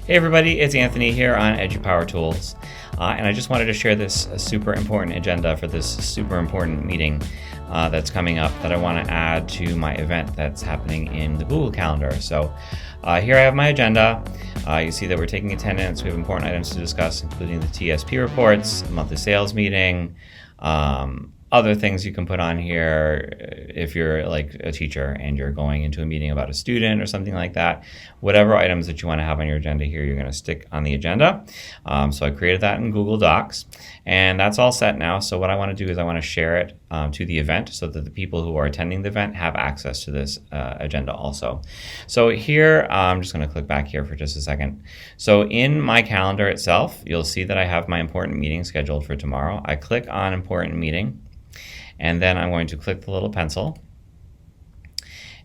Hey everybody, it's Anthony here on EduPower Tools, and I just wanted to share this super important agenda for this super important meeting that's coming up that I want to add to my event that's happening in the Google Calendar. So here I have my agenda. You see that we're taking attendance. We have important items to discuss, including the TSP reports, a monthly sales meeting, other things you can put on here if you're like a teacher and you're going into a meeting about a student or something like that. Whatever items that you want to have on your agenda here, you're going to stick on the agenda. So I created that in Google Docs, and that's all set now. So what I want to do is I want to share it to the event so that the people who are attending the event have access to this agenda also. So here, I'm just going to click back here for just a second. So in my calendar itself, you'll see that I have my important meeting scheduled for tomorrow. I click on important meeting, and then I'm going to click the little pencil.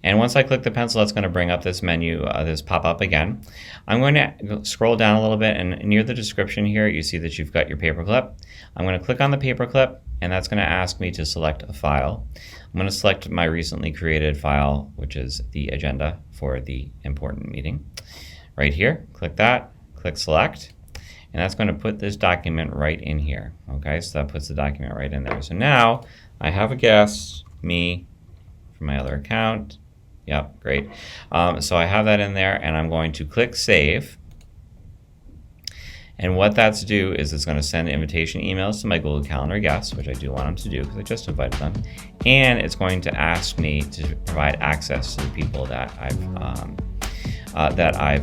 And once I click the pencil, it's going to bring up this menu, this pop-up again. I'm going to scroll down a little bit, and near the description here, you see that you've got your paperclip. I'm going to click on the paperclip, and that's going to ask me to select a file. I'm going to select my recently created file, which is the agenda for the important meeting. Right here, click that, click select, and that's going to put this document right in here. Okay, so that puts the document right in there. So now I have a guest, me, from my other account. Yep, great. So I have that in there, and I'm going to click save. And what that's do is it's going to send invitation emails to my Google Calendar guests, which I do want them to do because I just invited them. And it's going to ask me to provide access to the people that I've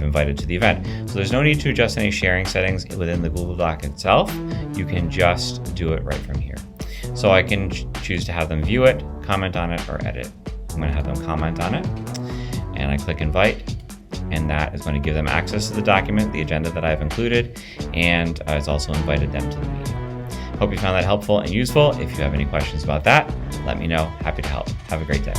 invited to the event. So there's no need to adjust any sharing settings within the Google Doc itself. You can just do it right from here. So I can choose to have them view it, comment on it, or edit. I'm going to have them comment on it, and I click invite, and that is going to give them access to the document, the agenda that I've included, and it's also invited them to the meeting. Hope you found that helpful and useful. If you have any questions about that, let me know. Happy to help. Have a great day.